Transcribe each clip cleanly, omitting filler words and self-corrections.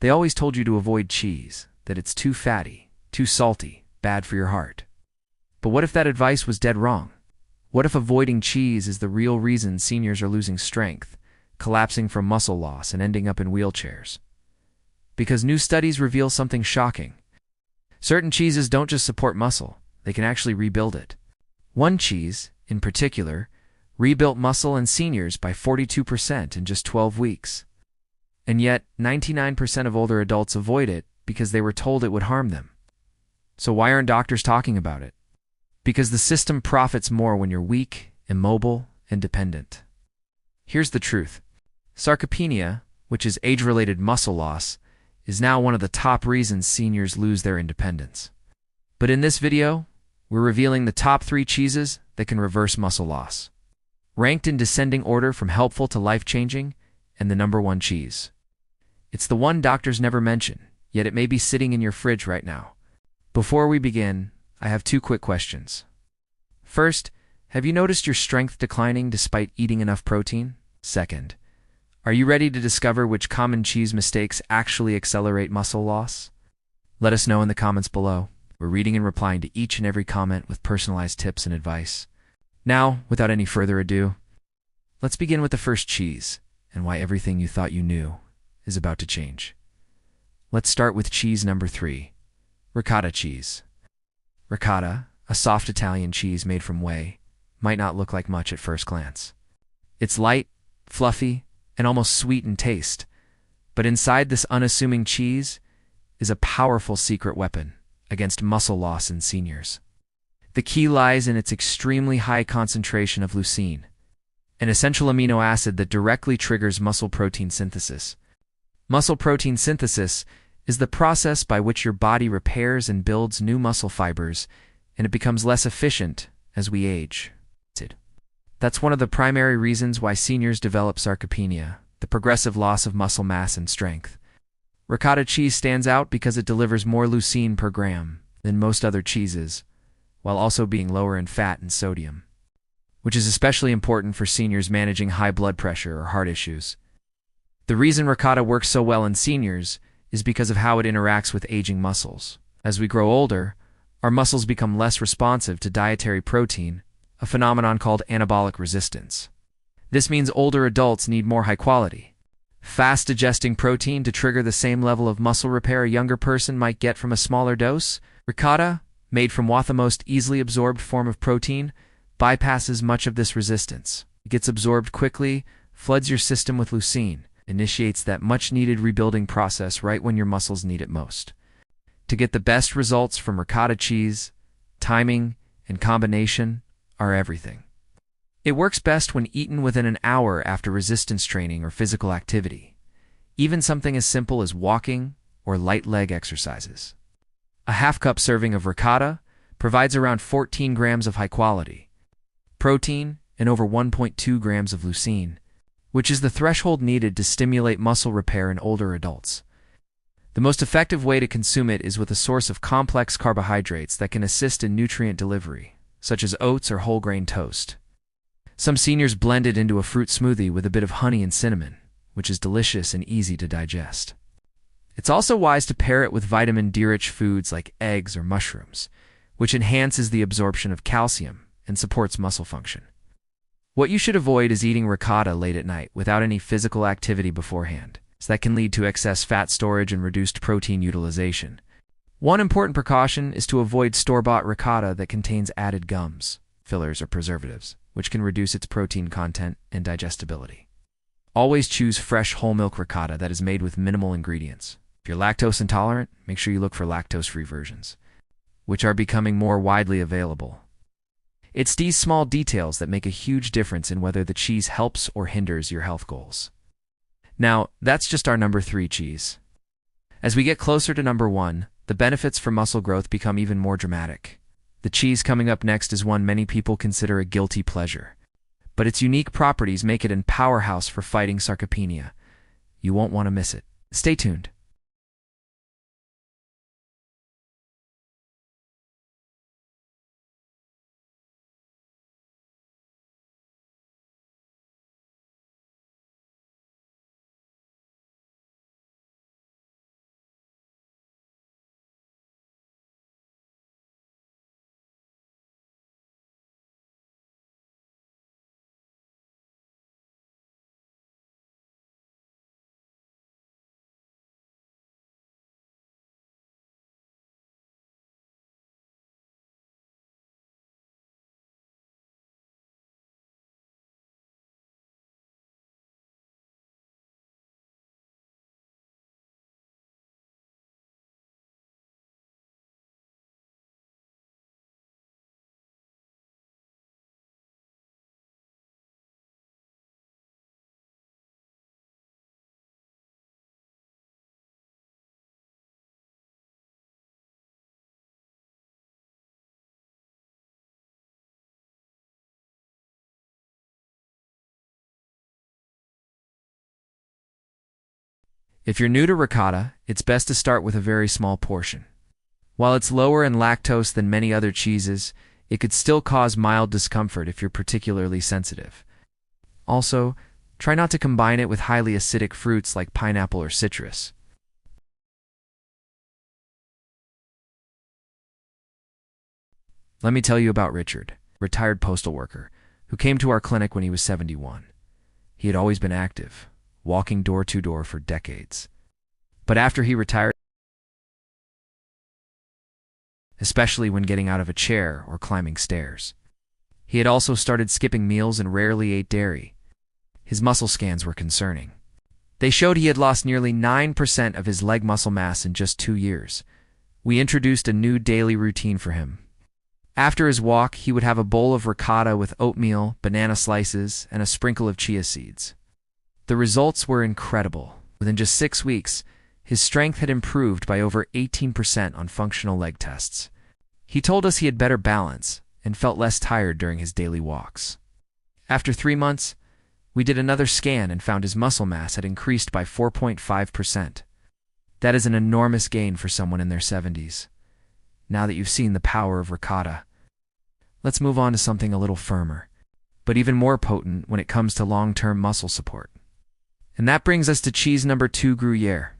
They always told you to avoid cheese, that it's too fatty, too salty, bad for your heart. But what if that advice was dead wrong? What if avoiding cheese is the real reason seniors are losing strength, collapsing from muscle loss, and ending up in wheelchairs? Because new studies reveal something shocking. Certain cheeses don't just support muscle, they can actually rebuild it. One cheese, in particular, rebuilt muscle in seniors by 42% in just 12 weeks. And yet, 99% of older adults avoid it because they were told it would harm them. So why aren't doctors talking about it? Because the system profits more when you're weak, immobile, and dependent. Here's the truth. Sarcopenia, which is age-related muscle loss, is now one of the top reasons seniors lose their independence. But in this video, we're revealing the top 3 cheeses that can reverse muscle loss. Ranked in descending order from helpful to life-changing, and the number 1 cheese. It's the one doctors never mention, yet it may be sitting in your fridge right now. Before we begin, I have 2 quick questions. First, have you noticed your strength declining despite eating enough protein? Second, are you ready to discover which common cheese mistakes actually accelerate muscle loss? Let us know in the comments below. We're reading and replying to each and every comment with personalized tips and advice. Now, without any further ado, let's begin with the first cheese and why everything you thought you knew is about to change. Let's start with cheese number 3, ricotta cheese. Ricotta, a soft Italian cheese made from whey, might not look like much at first glance. It's light, fluffy, and almost sweet in taste, but inside this unassuming cheese is a powerful secret weapon against muscle loss in seniors. The key lies in its extremely high concentration of leucine, an essential amino acid that directly triggers muscle protein synthesis. Muscle protein synthesis is the process by which your body repairs and builds new muscle fibers, and it becomes less efficient as we age. That's one of the primary reasons why seniors develop sarcopenia, the progressive loss of muscle mass and strength. Ricotta cheese stands out because it delivers more leucine per gram than most other cheeses, while also being lower in fat and sodium, which is especially important for seniors managing high blood pressure or heart issues. The reason ricotta works so well in seniors is because of how it interacts with aging muscles. As we grow older, our muscles become less responsive to dietary protein, a phenomenon called anabolic resistance. This means older adults need more high-quality, fast-digesting protein to trigger the same level of muscle repair a younger person might get from a smaller dose. Ricotta, made from the most easily absorbed form of protein, bypasses much of this resistance. It gets absorbed quickly, floods your system with leucine, initiates that much-needed rebuilding process right when your muscles need it most. To get the best results from ricotta cheese, timing and combination are everything. It works best when eaten within an hour after resistance training or physical activity, even something as simple as walking or light leg exercises. A half-cup serving of ricotta provides around 14 grams of high-quality protein and over 1.2 grams of leucine, which is the threshold needed to stimulate muscle repair in older adults. The most effective way to consume it is with a source of complex carbohydrates that can assist in nutrient delivery, such as oats or whole grain toast. Some seniors blend it into a fruit smoothie with a bit of honey and cinnamon, which is delicious and easy to digest. It's also wise to pair it with vitamin D-rich foods like eggs or mushrooms, which enhances the absorption of calcium and supports muscle function. What you should avoid is eating ricotta late at night without any physical activity beforehand, as that can lead to excess fat storage and reduced protein utilization. One important precaution is to avoid store-bought ricotta that contains added gums, fillers, or preservatives, which can reduce its protein content and digestibility. Always choose fresh whole milk ricotta that is made with minimal ingredients. If you're lactose intolerant, make sure you look for lactose-free versions, which are becoming more widely available. It's these small details that make a huge difference in whether the cheese helps or hinders your health goals. Now, that's just our number 3 cheese. As we get closer to number 1, the benefits for muscle growth become even more dramatic. The cheese coming up next is one many people consider a guilty pleasure, but its unique properties make it a powerhouse for fighting sarcopenia. You won't want to miss it. Stay tuned. If you're new to ricotta, it's best to start with a very small portion. While it's lower in lactose than many other cheeses, it could still cause mild discomfort if you're particularly sensitive. Also, try not to combine it with highly acidic fruits like pineapple or citrus. Let me tell you about Richard, retired postal worker, who came to our clinic when he was 71. He had always been active, walking door to door for decades. But after he retired, especially when getting out of a chair or climbing stairs, he had also started skipping meals and rarely ate dairy. His muscle scans were concerning. They showed he had lost nearly 9% of his leg muscle mass in just 2 years. We introduced a new daily routine for him. After his walk, he would have a bowl of ricotta with oatmeal, banana slices, and a sprinkle of chia seeds. The results were incredible. Within just 6 weeks, his strength had improved by over 18% on functional leg tests. He told us he had better balance and felt less tired during his daily walks. After 3 months, we did another scan and found his muscle mass had increased by 4.5%. That is an enormous gain for someone in their 70s. Now that you've seen the power of ricotta, let's move on to something a little firmer, but even more potent when it comes to long-term muscle support. And that brings us to cheese number 2, Gruyere.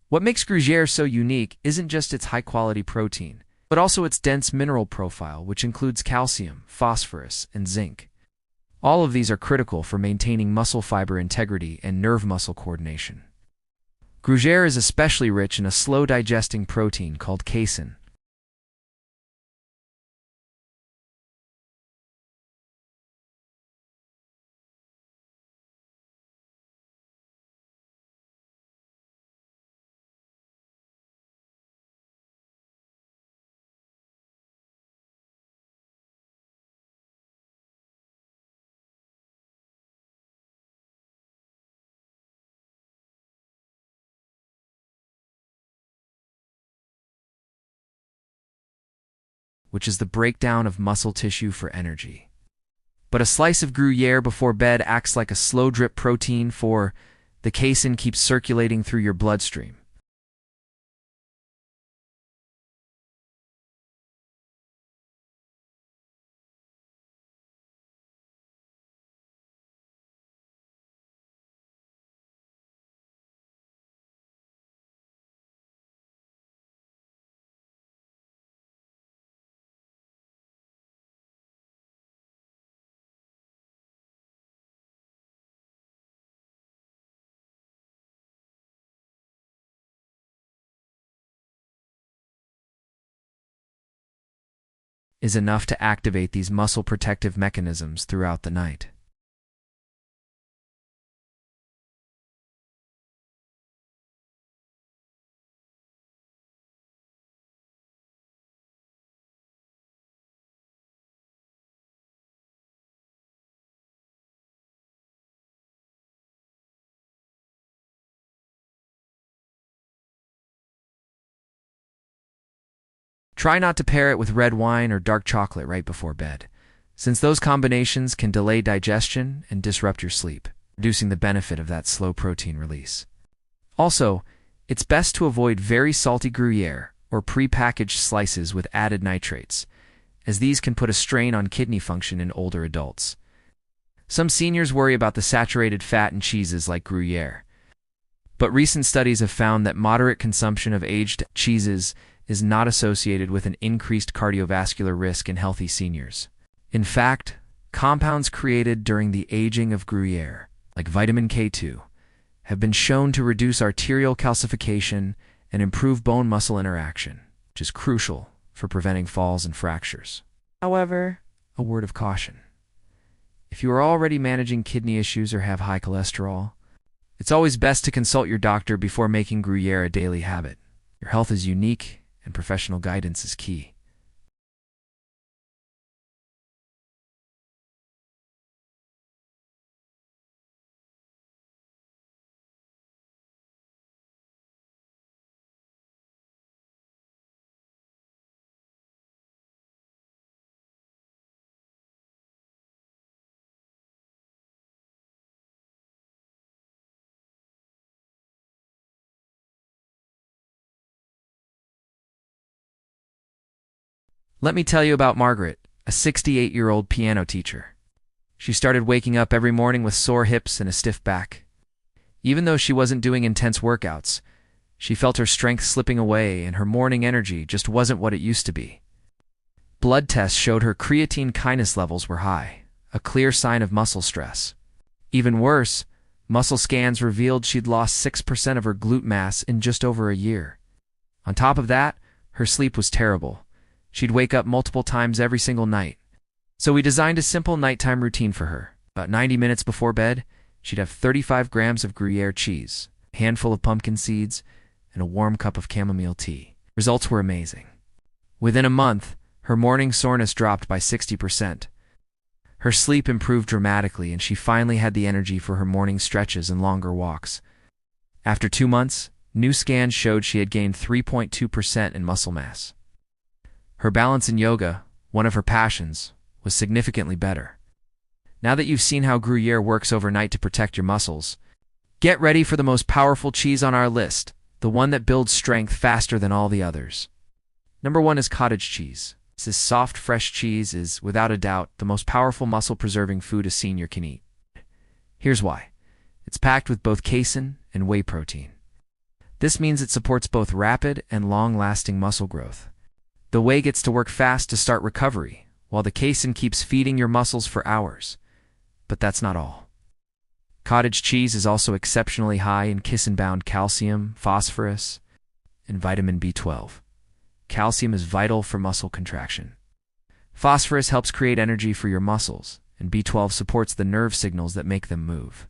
What makes Gruyere so unique isn't just its high-quality protein, but also its dense mineral profile, which includes calcium, phosphorus, and zinc. All of these are critical for maintaining muscle fiber integrity and nerve-muscle coordination. Gruyere is especially rich in a slow-digesting protein called casein. Which is the breakdown of muscle tissue for energy. But a slice of Gruyere before bed acts like a slow drip protein for the casein keeps circulating through your bloodstream. Is enough to activate these muscle protective mechanisms throughout the night. Try not to pair it with red wine or dark chocolate right before bed, since those combinations can delay digestion and disrupt your sleep, reducing the benefit of that slow protein release. Also, it's best to avoid very salty Gruyere or pre-packaged slices with added nitrates, as these can put a strain on kidney function in older adults. Some seniors worry about the saturated fat in cheeses like Gruyere, but recent studies have found that moderate consumption of aged cheeses is not associated with an increased cardiovascular risk in healthy seniors. In fact, compounds created during the aging of Gruyere, like vitamin K2, have been shown to reduce arterial calcification and improve bone-muscle interaction, which is crucial for preventing falls and fractures. However, a word of caution. If you are already managing kidney issues or have high cholesterol, it's always best to consult your doctor before making Gruyere a daily habit. Your health is unique, and professional guidance is key. Let me tell you about Margaret, a 68-year-old piano teacher. She started waking up every morning with sore hips and a stiff back. Even though she wasn't doing intense workouts, she felt her strength slipping away and her morning energy just wasn't what it used to be. Blood tests showed her creatine kinase levels were high, a clear sign of muscle stress. Even worse, muscle scans revealed she'd lost 6% of her glute mass in just over a year. On top of that, her sleep was terrible. She'd wake up multiple times every single night. So we designed a simple nighttime routine for her. About 90 minutes before bed, she'd have 35 grams of Gruyere cheese, a handful of pumpkin seeds, and a warm cup of chamomile tea. Results were amazing. Within a month, her morning soreness dropped by 60%. Her sleep improved dramatically, and she finally had the energy for her morning stretches and longer walks. After 2 months, new scans showed she had gained 3.2% in muscle mass. Her balance in yoga, one of her passions, was significantly better. Now that you've seen how Gruyere works overnight to protect your muscles, get ready for the most powerful cheese on our list, the one that builds strength faster than all the others. Number 1 is cottage cheese. This soft, fresh cheese is, without a doubt, the most powerful muscle-preserving food a senior can eat. Here's why. It's packed with both casein and whey protein. This means it supports both rapid and long-lasting muscle growth. The whey gets to work fast to start recovery, while the casein keeps feeding your muscles for hours. But that's not all. Cottage cheese is also exceptionally high in casein-bound calcium, phosphorus, and vitamin B12. Calcium is vital for muscle contraction. Phosphorus helps create energy for your muscles, and B12 supports the nerve signals that make them move.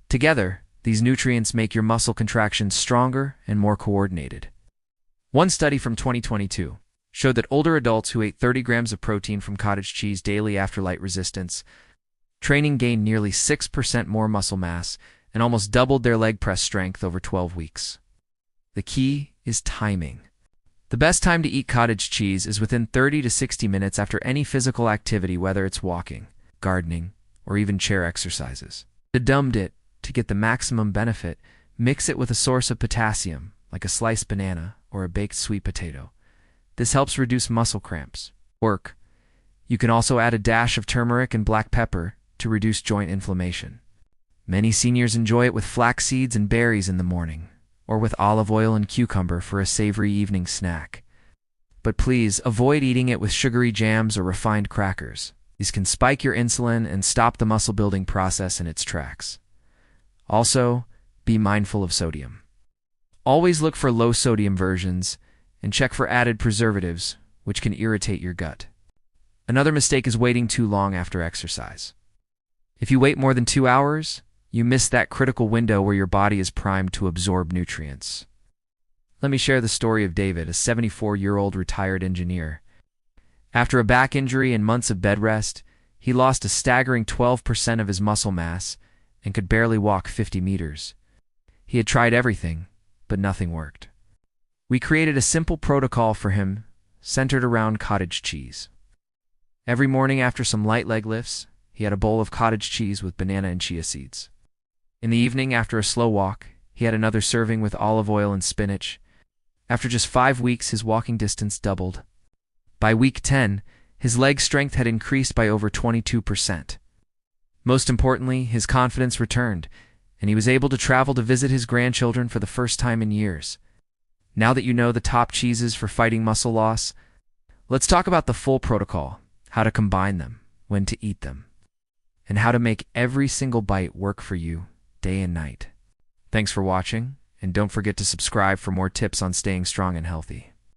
Together, these nutrients make your muscle contractions stronger and more coordinated. One study from 2022 showed that older adults who ate 30 grams of protein from cottage cheese daily after light resistance training gained nearly 6% more muscle mass and almost doubled their leg press strength over 12 weeks. The key is timing. The best time to eat cottage cheese is within 30 to 60 minutes after any physical activity, whether it's walking, gardening, or even chair exercises. To dumb it, to get the maximum benefit, mix it with a source of potassium, like a sliced banana or a baked sweet potato. This helps reduce muscle cramps. You can also add a dash of turmeric and black pepper to reduce joint inflammation. Many seniors enjoy it with flax seeds and berries in the morning, or with olive oil and cucumber for a savory evening snack. But please avoid eating it with sugary jams or refined crackers. These can spike your insulin and stop the muscle-building process in its tracks. Also, be mindful of sodium. Always look for low-sodium versions and check for added preservatives, which can irritate your gut. Another mistake is waiting too long after exercise. If you wait more than 2 hours, you miss that critical window where your body is primed to absorb nutrients. Let me share the story of David, a 74-year-old retired engineer. After a back injury and months of bed rest, he lost a staggering 12% of his muscle mass and could barely walk 50 meters. He had tried everything, but nothing worked. We created a simple protocol for him, centered around cottage cheese. Every morning after some light leg lifts, he had a bowl of cottage cheese with banana and chia seeds. In the evening, after a slow walk, he had another serving with olive oil and spinach. After just 5 weeks, his walking distance doubled. By week 10, his leg strength had increased by over 22%. Most importantly, his confidence returned, and he was able to travel to visit his grandchildren for the first time in years. Now that you know the top cheeses for fighting muscle loss, let's talk about the full protocol, how to combine them, when to eat them, and how to make every single bite work for you day and night. Thanks for watching, and don't forget to subscribe for more tips on staying strong and healthy.